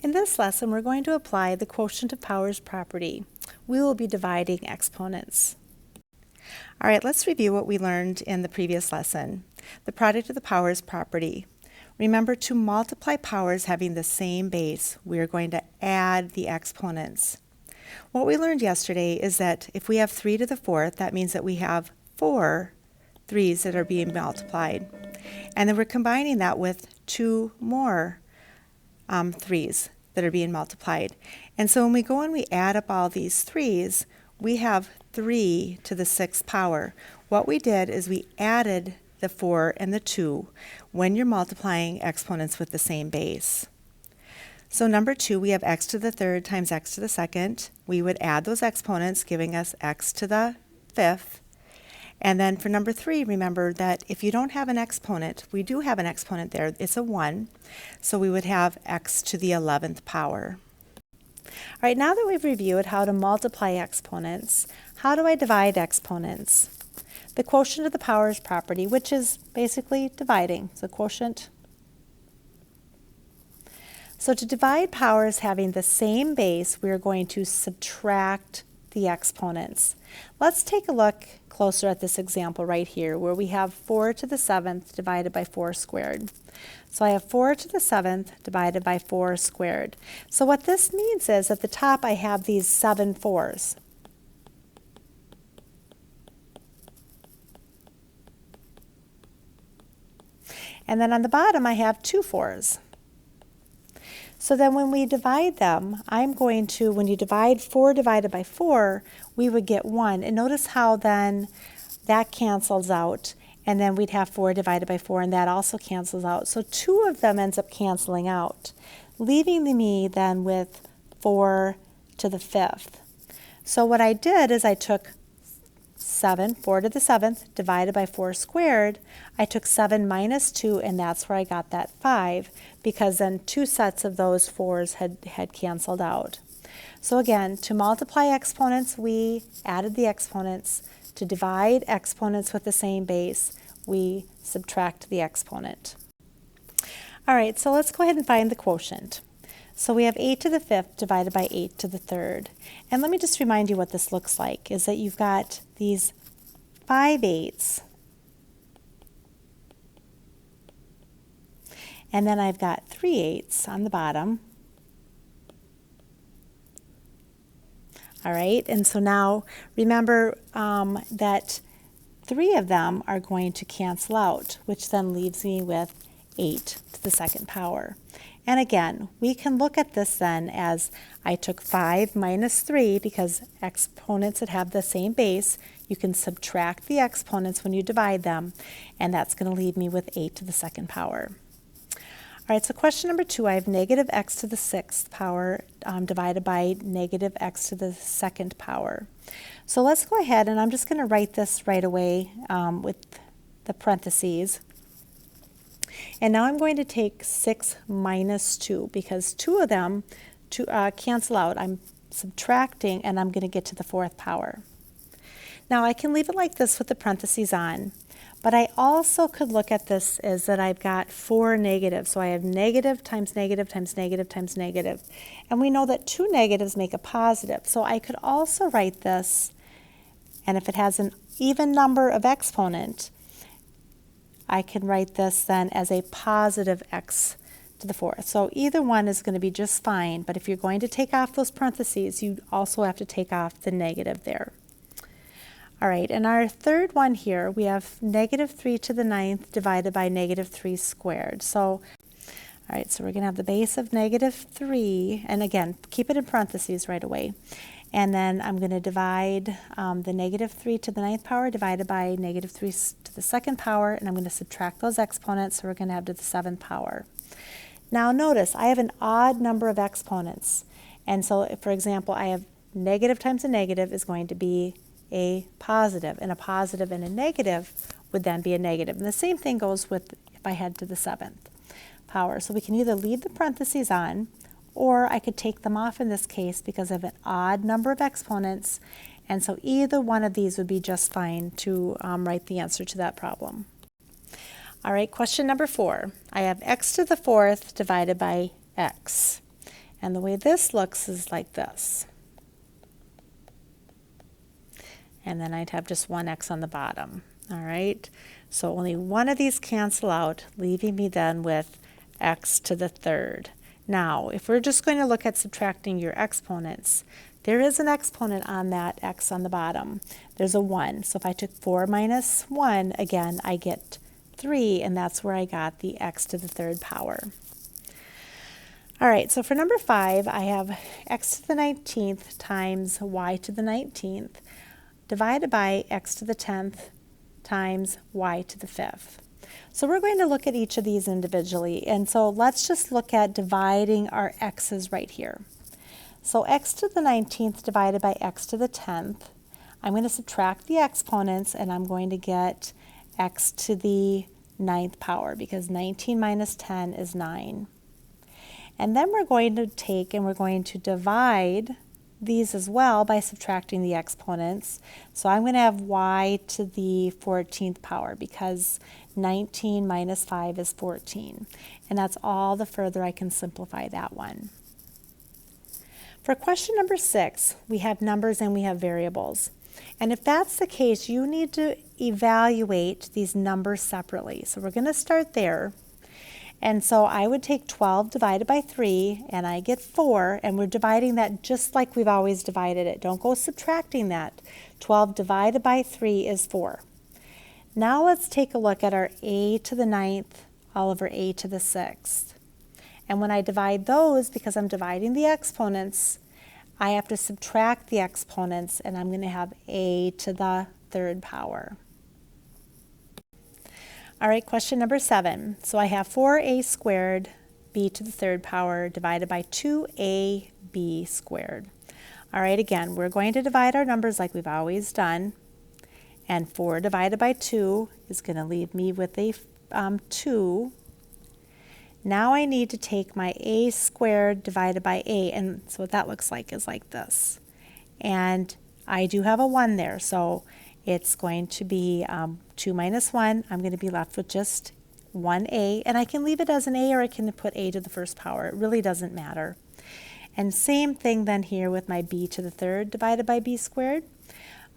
In this lesson, we're going to apply the quotient of powers property. We will be dividing exponents. All right, let's review what we learned in the previous lesson. The product of the powers property. Remember, to multiply powers having the same base, we are going to add the exponents. What we learned yesterday is that if we have 3 to the 4th, that means that we have 4 3's that are being multiplied. And then we're combining that with 2 more 3's that are being multiplied. And so when we go and we add up all these 3's, we have 3 to the 6th power. What we did is we added the 4 and the 2 when you're multiplying exponents with the same base. So number 2, we have x to the 3rd times x to the 2nd. We would add those exponents, giving us x to the 5th. And then for number 3, remember that if you don't have an exponent, we do have an exponent there, it's a 1, so we would have x to the 11th power. All right, now that we've reviewed how to multiply exponents, how do I divide exponents? The quotient of the powers property, which is basically dividing, so quotient. So to divide powers having the same base, we're going to subtract the exponents. Let's take a look closer at this example right here where we have 4 to the 7th divided by 4 squared. So I have 4 to the 7th divided by 4 squared. So what this means is at the top I have these 7 4's. And then on the bottom I have 2 4's. So then when we divide them, I'm going to, when you divide 4 divided by 4, we would get 1. And notice how then that cancels out. And then we'd have 4 divided by 4, and that also cancels out. So 2 of them ends up canceling out, leaving me then with 4 to the 5th. So what I did is I took 4 to the 7th divided by 4 squared. I took 7 minus 2, and that's where I got that 5, because then 2 sets of those 4's had canceled out. So again, to multiply exponents, we added the exponents. To divide exponents with the same base, we subtract the exponent. All right, so let's go ahead and find the quotient. So we have 8 to the 5th divided by 8 to the 3rd. And let me just remind you what this looks like, is that you've got these 5 8's. And then I've got 3 8's on the bottom. All right, and so now remember that 3 of them are going to cancel out, which then leaves me with 8 to the 2nd power. And again, we can look at this then as I took 5 minus 3, because exponents that have the same base, you can subtract the exponents when you divide them, and that's going to leave me with 8 to the 2nd power. All right, so question number 2, I have negative x to the 6th power divided by negative x to the 2nd power. So let's go ahead, and I'm just going to write this right away with the parentheses. And now I'm going to take 6 minus 2, because 2 of them cancel out. I'm subtracting, and I'm going to get to the 4th power. Now I can leave it like this with the parentheses on, but I also could look at this as that I've got 4 negatives. So I have negative times negative times negative times negative. And we know that 2 negatives make a positive. So I could also write this, and if it has an even number of exponent, I can write this then as a positive x to the 4th. So either one is going to be just fine, but if you're going to take off those parentheses, you also have to take off the negative there. All right, and our third one here, we have negative 3 to the 9th divided by negative 3 squared. So, all right, so we're going to have the base of negative 3, and again, keep it in parentheses right away. And then I'm going to divide the negative 3 to the 9th power divided by negative 3 to the 2nd power, and I'm going to subtract those exponents, so we're going to have to the 7th power. Now notice, I have an odd number of exponents. And so, for example, I have negative times a negative is going to be a positive, and a positive and a negative would then be a negative. And the same thing goes with if I head to the 7th power. So we can either leave the parentheses on, or I could take them off in this case because I have an odd number of exponents, and so either one of these would be just fine to write the answer to that problem. All right, question number 4. I have x to the 4th divided by x. And the way this looks is like this. And then I'd have just one x on the bottom. All right, so only one of these cancel out, leaving me then with x to the third. Now, if we're just going to look at subtracting your exponents, there is an exponent on that x on the bottom. There's a 1. So if I took 4 minus 1, again, I get 3, and that's where I got the x to the third power. All right, so for number 5, I have x to the 19th times y to the 19th divided by x to the 10th times y to the 5th. So we're going to look at each of these individually, and so let's just look at dividing our x's right here. So x to the 19th divided by x to the 10th, I'm going to subtract the exponents, and I'm going to get x to the 9th power, because 19 minus 10 is 9. And then we're going to take and we're going to divide these as well by subtracting the exponents. So I'm going to have y to the 14th power, because 19 minus 5 is 14. And that's all the further I can simplify that one. For question number 6, we have numbers and we have variables. And if that's the case, you need to evaluate these numbers separately. So we're going to start there. And so I would take 12 divided by 3, and I get 4, and we're dividing that just like we've always divided it. Don't go subtracting that. 12 divided by 3 is 4. Now let's take a look at our a to the 9th all over a to the 6th. And when I divide those, because I'm dividing the exponents, I have to subtract the exponents, and I'm going to have a to the 3rd power. All right, question number 7. So I have 4a squared b to the 3rd power divided by 2ab squared. All right, again, we're going to divide our numbers like we've always done. And 4 divided by 2 is going to leave me with a 2. Now I need to take my a squared divided by a, and so what that looks like is like this. And I do have a 1 there, so it's going to be 2 minus 1. I'm going to be left with just 1a, and I can leave it as an a, or I can put a to the 1st power. It really doesn't matter. And same thing then here with my b to the 3rd divided by b squared.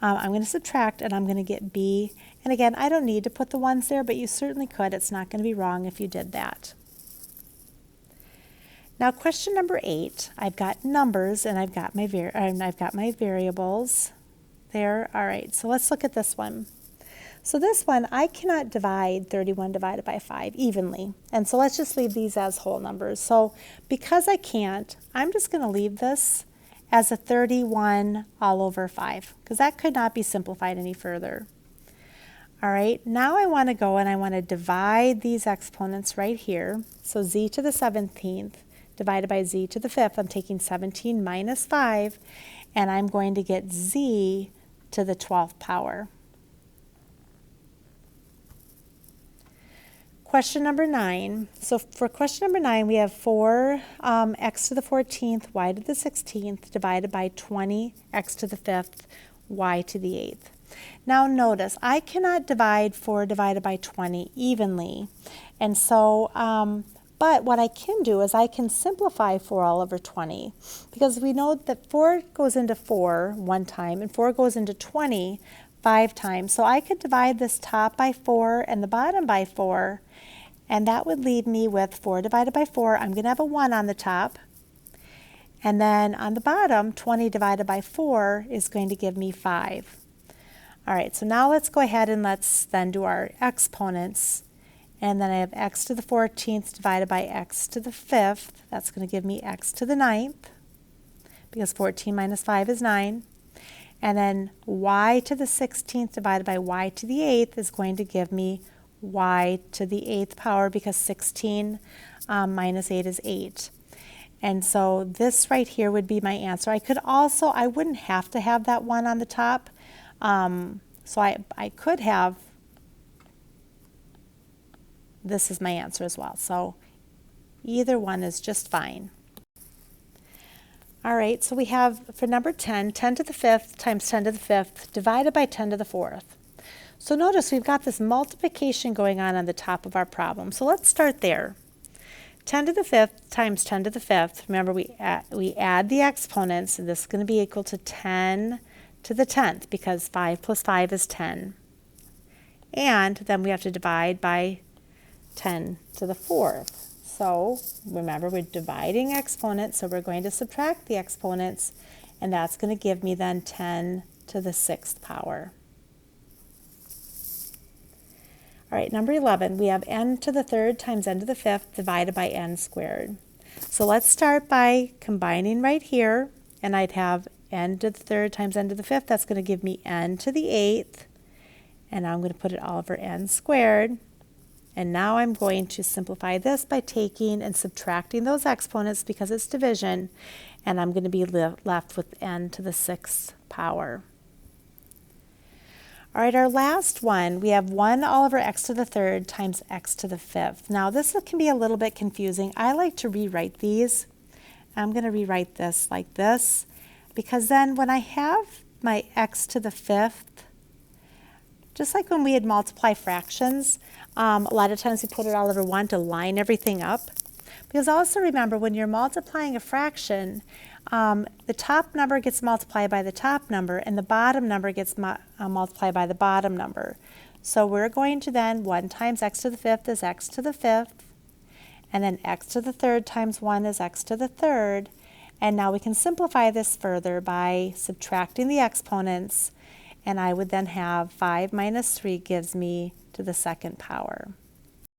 I'm going to subtract, and I'm going to get b. And again, I don't need to put the 1s there, but you certainly could. It's not going to be wrong if you did that. Now, question number 8. I've got numbers, and I've got my variables there. All right, so let's look at this one. So this one, I cannot divide 31 divided by 5 evenly. And so let's just leave these as whole numbers. So because I can't, I'm just going to leave this as a 31 all over 5, because that could not be simplified any further. All right, now I want to go and I want to divide these exponents right here. So z to the 17th divided by z to the 5th. I'm taking 17 minus 5, and I'm going to get z to the 12th power. Question number 9. So for question number 9, we have 4 x to the 14th, y to the 16th, divided by 20 x to the 5th, y to the 8th. Now notice, I cannot divide 4 divided by 20 evenly. And so, but what I can do is I can simplify 4 all over 20, because we know that 4 goes into 4 one time, and 4 goes into 20 5 times. So I could divide this top by 4 and the bottom by 4, and that would leave me with 4 divided by 4. I'm going to have a 1 on the top. And then on the bottom, 20 divided by 4 is going to give me 5. All right, so now let's go ahead and let's then do our exponents. And then I have x to the 14th divided by x to the 5th. That's going to give me x to the 9th, because 14 minus 5 is 9. And then y to the 16th divided by y to the 8th is going to give me y to the 8th power, because 16 minus 8 is 8. And so this right here would be my answer. I wouldn't have to have that 1 on the top. So I could have, this is my answer as well. So either one is just fine. All right, so we have for number 10, 10 to the 5th times 10 to the 5th divided by 10 to the 4th. So notice we've got this multiplication going on the top of our problem. So let's start there. 10 to the 5th times 10 to the 5th, remember we add the exponents, and this is going to be equal to 10 to the 10th because 5 plus 5 is 10. And then we have to divide by 10 to the 4th. So remember, we're dividing exponents, so we're going to subtract the exponents, and that's going to give me then 10 to the 6th power. All right, number 11, we have n to the 3rd times n to the 5th divided by n squared. So let's start by combining right here, and I'd have n to the 3rd times n to the 5th. That's going to give me n to the 8th, and I'm going to put it all over n squared. And now I'm going to simplify this by taking and subtracting those exponents because it's division, and I'm going to be left with n to the 6th power. All right, our last one, we have 1 all over x to the 3rd times x to the 5th. Now this can be a little bit confusing. I like to rewrite these. I'm going to rewrite this like this because then when I have my x to the 5th, just like when we had multiply fractions, a lot of times we put it all over 1 to line everything up. Because also remember, when you're multiplying a fraction, the top number gets multiplied by the top number, and the bottom number gets multiplied by the bottom number. So we're going to then 1 times x to the 5th is x to the 5th, and then x to the 3rd times 1 is x to the 3rd. And now we can simplify this further by subtracting the exponents, and I would then have 5 minus 3 gives me to the 2nd power.